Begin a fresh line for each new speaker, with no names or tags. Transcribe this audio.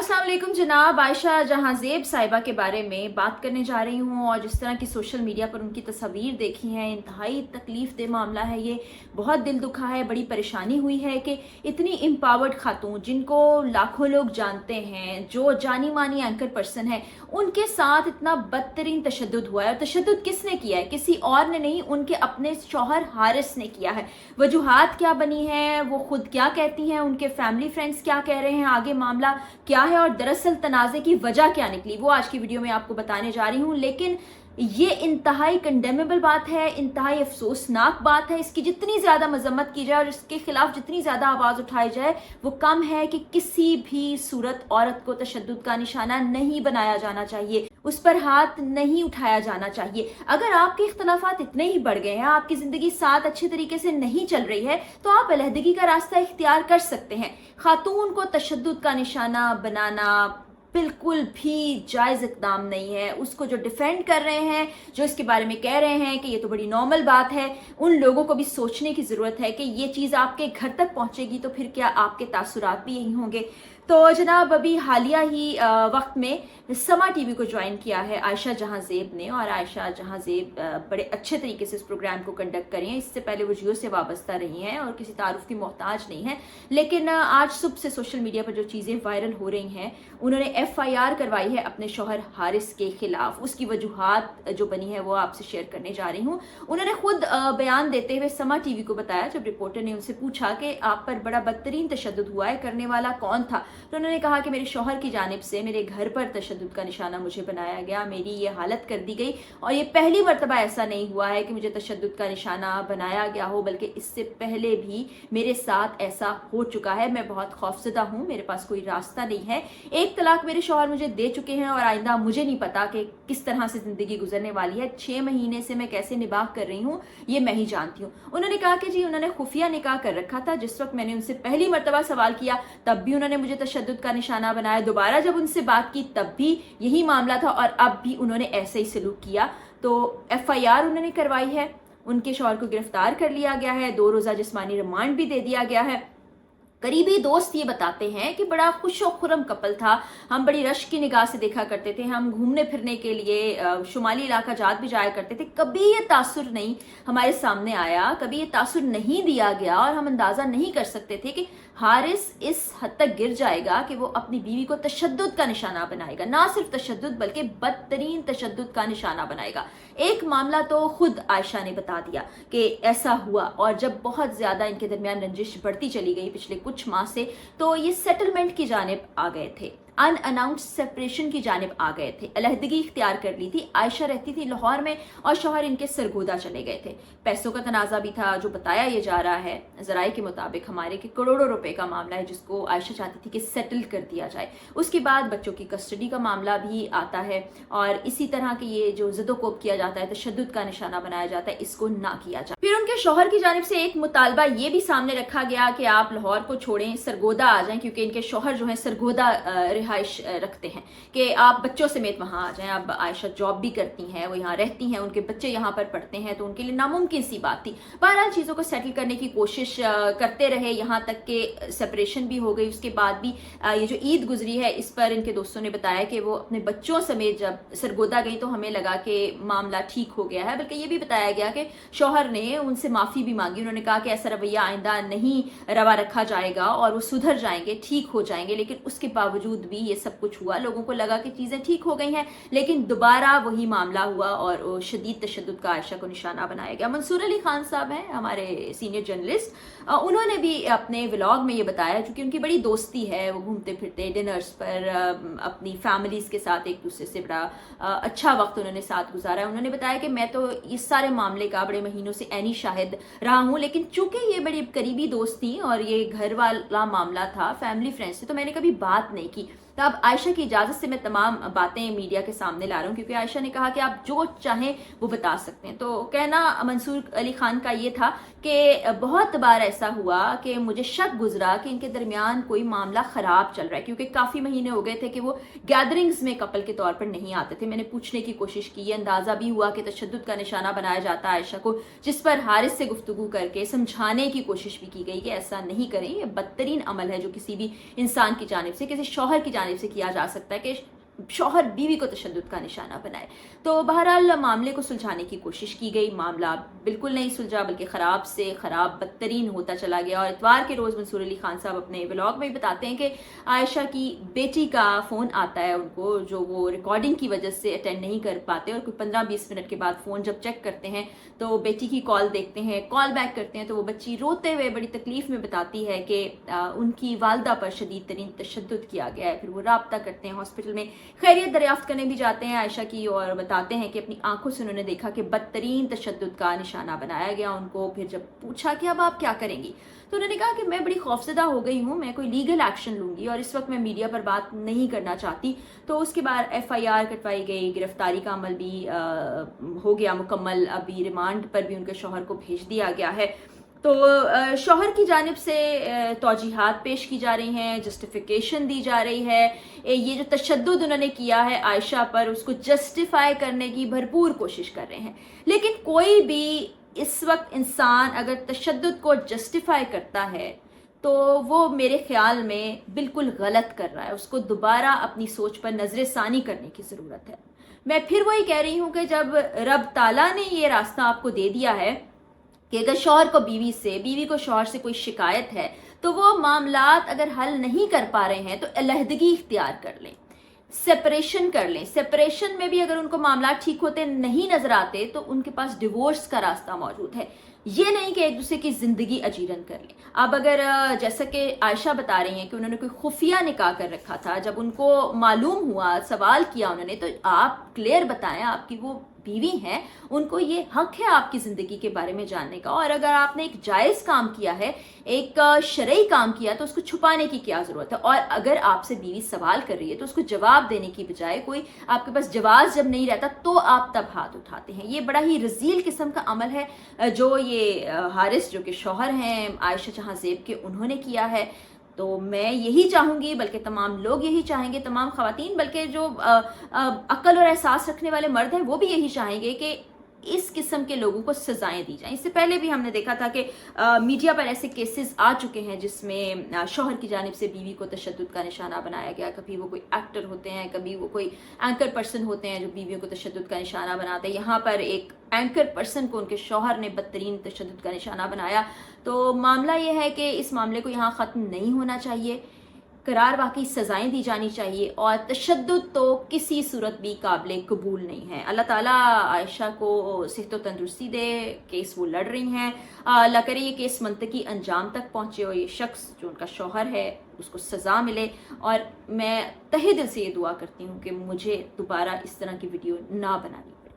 अस्सलाम वालेकुम जनाब। आयशा जहां ज़ेब साहिबा के बारे में बात करने जा रही हूँ और जिस तरह की सोशल मीडिया पर उनकी तस्वीर देखी है, इंतहाई तकलीफ दे मामला है ये। बहुत दिल दुखा है, बड़ी परेशानी हुई है कि इतनी एम्पावर्ड खातून जिनको लाखों लोग जानते हैं, जो जानी मानी एंकर पर्सन है, उनके साथ इतना बदतरीन तशद्दुद हुआ है। और तशद्दुद किसने किया है? किसी और ने नहीं, उनके अपने शौहर हारिस ने किया है। वजूहात क्या बनी है, वो खुद क्या कहती हैं, उनके फैमिली फ्रेंड्स क्या कह रहे हैं, आगे मामला क्या है और दरअसल तनाज़े की वजह क्या निकली, वो आज की वीडियो में आपको बताने जा रही हूँ। लेकिन ये इंतहाई कंडेमेबल बात है, इंतहाई अफसोसनाक बात है। इसकी जितनी ज़्यादा मजम्मत की जाए और इसके खिलाफ जितनी ज़्यादा आवाज़ उठाई जाए वो कम है कि किसी भी सूरत औरत को तशद्दुद का निशाना नहीं बनाया जाना चाहिए, उस पर हाथ नहीं उठाया जाना चाहिए। अगर आपके इख्तलाफात इतने ही बढ़ गए हैं, आपकी ज़िंदगी साथ अच्छे तरीके से नहीं चल रही है, तो आप अलहदगी का रास्ता इख्तियार कर सकते हैं। खातून को तशद्दुद का निशाना बनाना बिल्कुल भी जायज़ इक़दाम नहीं है। उसको जो डिफेंड कर रहे हैं, जो इसके बारे में कह रहे हैं कि ये तो बड़ी नॉर्मल बात है, उन लोगों को भी सोचने की ज़रूरत है कि ये चीज़ आपके घर तक पहुंचेगी तो फिर क्या आपके तासुरात भी यही होंगे। तो जनाब, अभी हालिया ही वक्त में समा टीवी को ज्वाइन किया है आयशा जहां ज़ेब ने, और आयशा जहां ज़ेब बड़े अच्छे तरीके से इस प्रोग्राम को कंडक्ट करी हैं। इससे पहले वो जियो से वाबस्ता रही हैं और किसी तारुफ की मोहताज नहीं है। लेकिन आज सुबह से सोशल मीडिया पर जो चीज़ें वायरल हो रही हैं, उन्होंने FIR करवाई है अपने शौहर हारिस के खिलाफ। उसकी वजूहात जो बनी है वो आपसे शेयर करने जा रही हूँ। उन्होंने खुद बयान देते हुए समा टीवी को बताया, जब रिपोर्टर ने उनसे पूछा कि आप पर बड़ा बदतरीन तशद्दुद हुआ है, करने वाला कौन था, तो उन्होंने कहा कि मेरे शौहर की जानिब से मेरे घर पर तशद्दुद का निशाना मुझे बनाया गया, मेरी ये हालत कर दी गई, और ये पहली मर्तबा ऐसा नहीं हुआ है कि मुझे तशद्दुद का निशाना बनाया गया हो, बल्कि इससे पहले भी मेरे साथ ऐसा हो चुका है। मैं बहुत खौफजदा हूँ, मेरे पास कोई रास्ता नहीं है। एक तलाक मेरे शौहर मुझे दे चुके हैं और आइंदा मुझे नहीं पता कि किस तरह से जिंदगी गुजरने वाली है। 6 महीने से मैं कैसे निबाह कर रही हूँ ये मैं ही जानती हूँ। उन्होंने कहा कि जी उन्होंने खुफिया निकाह कर रखा था। जिस वक्त मैंने उनसे पहली मर्तबा सवाल किया तब भी उन्होंने मुझे तशद्दुद का निशाना बनाया। दोबारा जब उनसे बात की तब भी यही मामला था और अब भी उन्होंने ऐसे ही सलूक किया। तो FIR उन्होंने करवाई है, उनके शौहर को गिरफ्तार कर लिया गया है, 2 रोज़ा जिस्मानी रिमांड भी दे दिया गया है। करीबी दोस्त ये बताते हैं कि बड़ा खुश और खुरम कपल था, हम बड़ी रश की निगाह से देखा करते थे, हम घूमने फिरने के लिए शुमाली इलाका जात भी जाया करते थे। कभी ये तासुर नहीं हमारे सामने आया, कभी ये तासुर नहीं दिया गया और हम अंदाज़ा नहीं कर सकते थे कि हारिस इस हद तक गिर जाएगा कि वो अपनी बीवी को तशद्दुद का निशाना बनाएगा। ना सिर्फ तशद्दुद बल्कि बदतरीन तशद्दुद का निशाना बनाएगा। एक मामला तो खुद आयशा ने बता दिया कि ऐसा हुआ, और जब बहुत ज़्यादा इनके दरमियान रंजिश बढ़ती चली गई पिछले कुछ माह से, तो ये सेटलमेंट की जानिब आ गए थे, अनअनाउंस्ड सेपरेशन की जानिब आ गए थे, अलहदगी इख्तियार कर ली थी। आयशा रहती थी लाहौर में और शौहर इनके सरगोदा चले गए थे। पैसों का तनाज़ा भी था, जो बताया ये जा रहा है ज़राए के मुताबिक हमारे कि करोड़ों रुपए का मामला है जिसको आयशा चाहती थी कि सेटल कर दिया जाए। उसके बाद बच्चों की कस्टडी का मामला भी आता है और इसी तरह के ये जो ज़िदोकोब किया जाता है, तशद्दुद का निशाना बनाया जाता है, इसको ना किया जाए। फिर उनके शौहर की जानिब से एक मुतालबा ये भी सामने रखा गया कि आप लाहौर को छोड़ें, सरगोदा आ जाएं, क्योंकि इनके शौहर जो है सरगोदा रिहाइश रखते हैं, कि आप बच्चों समेत वहाँ आ जाएं। अब आयशा जॉब भी करती हैं, वो यहाँ रहती हैं, उनके बच्चे यहाँ पर पढ़ते हैं, तो उनके लिए नामुमकिन सी बात थी। बहरहाल चीज़ों को सेटल करने की कोशिश करते रहे, यहाँ तक कि सेपरेशन भी हो गई। उसके बाद भी ये जो ईद गुजरी है, इस पर इनके दोस्तों ने बताया कि वो अपने बच्चों समेत जब सरगोदा गई तो हमें लगा कि मामला ठीक हो गया है। बल्कि ये भी बताया गया कि शौहर ने उनसे माफ़ी भी मांगी। उन्होंने कहा कि ऐसा रवैया आइंदा नहीं रवा रखा जाएगा और वो सुधर जाएंगे, ठीक हो जाएंगे। लेकिन उसके बावजूद भी ये सब कुछ हुआ, लोगों को लगा कि चीज़ें ठीक हो गई हैं, लेकिन दोबारा वही मामला हुआ और शदीद तशद्दुद का आयशा को निशाना बनाया गया। मंसूर अली खान साहब हैं हमारे सीनियर जर्नलिस्ट, उन्होंने भी अपने व्लॉग में ये बताया, क्योंकि उनकी बड़ी दोस्ती है, वो घूमते फिरते डिनर्स पर अपनी फैमिलीज़ के साथ एक दूसरे से बड़ा अच्छा वक्त उन्होंने साथ गुजारा है। उन्होंने बताया कि मैं तो इस सारे मामले का बड़े महीनों से ऐनी शाहिद रहा हूँ, लेकिन चूंकि ये बड़ी करीबी दोस्त थी और ये घर वाला मामला था, फैमिली फ्रेंड्स थे, तो मैंने कभी बात नहीं की। तो अब आयशा की इजाज़त से मैं तमाम बातें मीडिया के सामने ला रहा हूँ, क्योंकि आयशा ने कहा कि आप जो चाहें वो बता सकते हैं। तो कहना मंसूर अली खान का ये था कि बहुत बार ऐसा हुआ कि मुझे शक गुजरा कि इनके दरमियान कोई मामला ख़राब चल रहा है, क्योंकि काफ़ी महीने हो गए थे कि वो गैदरिंग्स में कपल के तौर पर नहीं आते थे। मैंने पूछने की कोशिश की, अंदाज़ा भी हुआ कि तशद्दुद का निशाना बनाया जाता है आयशा को, जिस पर हारिस से गुफ्तगू करके समझाने की कोशिश भी की गई कि ऐसा नहीं करें, ये बदतरीन अमल है जो किसी भी इंसान की जानिब से, किसी शौहर की जानिब जानिब से किया जा सकता है कि शौहर बीवी को तशद्दुद का निशाना बनाए। तो बहरहाल मामले को सुलझाने की कोशिश की गई, मामला बिल्कुल नहीं सुलझा बल्कि ख़राब से ख़राब बदतरीन होता चला गया। और इतवार के रोज़ मंसूर अली खान साहब अपने व्लॉग में बताते हैं कि आयशा की बेटी का फ़ोन आता है उनको, जो वो रिकॉर्डिंग की वजह से अटेंड नहीं कर पाते, और कुछ 15-20 मिनट के बाद फ़ोन जब चेक करते हैं तो बेटी की कॉल देखते हैं, कॉल बैक करते हैं तो वो बच्ची रोते हुए बड़ी तकलीफ़ में बताती है कि उनकी वालदा पर शदीद तरीन तशद्दुद किया गया है। फिर वो राब्ता करते हैं, हॉस्पिटल में खैरियत दरियाफ्त करने भी जाते हैं आयशा की, और बताते हैं कि अपनी आंखों से उन्होंने देखा कि बदतरीन तशद्दुद का निशाना बनाया गया उनको। फिर जब पूछा कि अब आप क्या करेंगी, तो उन्होंने कहा कि मैं बड़ी खौफजदा हो गई हूँ, मैं कोई लीगल एक्शन लूँगी और इस वक्त मैं मीडिया पर बात नहीं करना चाहती। तो उसके बाद FIR कटवाई गई, गिरफ्तारी का अमल भी हो गया मुकम्मल, अभी रिमांड पर भी उनके शौहर को भेज दिया गया है। तो शौहर की जानिब से तौजीहात पेश की जा रही हैं, जस्टिफिकेशन दी जा रही है, ये जो तशद्दुद उन्होंने किया है आयशा पर उसको जस्टिफाई करने की भरपूर कोशिश कर रहे हैं। लेकिन कोई भी इस वक्त इंसान अगर तशद्दुद को जस्टिफाई करता है तो वो मेरे ख्याल में बिल्कुल गलत कर रहा है, उसको दोबारा अपनी सोच पर नजर सानी करने की ज़रूरत है। मैं फिर वही कह रही हूँ कि जब रब ताला ने ये रास्ता आपको दे दिया है कि अगर शौहर को बीवी से, बीवी को शौहर से कोई शिकायत है, तो वो मामलात अगर हल नहीं कर पा रहे हैं तो अलहदगी इख्तियार कर लें, सेपरेशन कर लें। सेपरेशन में भी अगर उनको मामला ठीक होते नहीं नजर आते तो उनके पास डिवोर्स का रास्ता मौजूद है। ये नहीं कि एक दूसरे की जिंदगी अजीरन कर लें। अब अगर जैसा कि आयशा बता रही हैं कि उन्होंने कोई खुफिया निकाह कर रखा था, जब उनको मालूम हुआ, सवाल किया उन्होंने, तो आप क्लियर बताएं, आपकी वो बीवी हैं, उनको ये हक है आपकी ज़िंदगी के बारे में जानने का। और अगर आपने एक जायज़ काम किया है, एक शरई काम किया, तो उसको छुपाने की क्या ज़रूरत है। और अगर आपसे बीवी सवाल कर रही है तो उसको जवाब देने की बजाय कोई आपके पास जवाब जब नहीं रहता तो आप तब हाथ उठाते हैं। ये बड़ा ही रजील किस्म का अमल है जो ये हारिस, जो कि शौहर हैं आयशा जहां ज़ेब के, उन्होंने किया है। तो मैं यही चाहूँगी, बल्कि तमाम लोग यही चाहेंगे, तमाम ख़वातीन, बल्कि जो अक्ल और एहसास रखने वाले मर्द हैं वो भी यही चाहेंगे कि इस किस्म के लोगों को सजाएं दी जाएं। इससे पहले भी हमने देखा था कि मीडिया पर ऐसे केसेस आ चुके हैं जिसमें शौहर की जानिब से बीवी को तशद्दुद का निशाना बनाया गया। कभी वो कोई एक्टर होते हैं, कभी वो कोई एंकर पर्सन होते हैं जो बीवियों को तशद्दुद का निशाना बनाते हैं। यहाँ पर एक एंकर पर्सन को उनके शौहर ने बदतरीन तशद्दुद का निशाना बनाया। तो मामला ये है कि इस मामले को यहाँ ख़त्म नहीं होना चाहिए, करार वाकई सज़ाएं दी जानी चाहिए, और तशद्दुद तो किसी सूरत भी काबिल कबूल नहीं है। अल्लाह ताला आयशा को सेहत व तंदुरुस्ती दे, केस वो लड़ रही हैं, अल्लाह करे ये केस मंतकी अंजाम तक पहुँचे और ये शख्स जो उनका शौहर है उसको सज़ा मिले। और मैं तहे दिल से ये दुआ करती हूँ कि मुझे दोबारा इस तरह की वीडियो ना बनानी पड़े।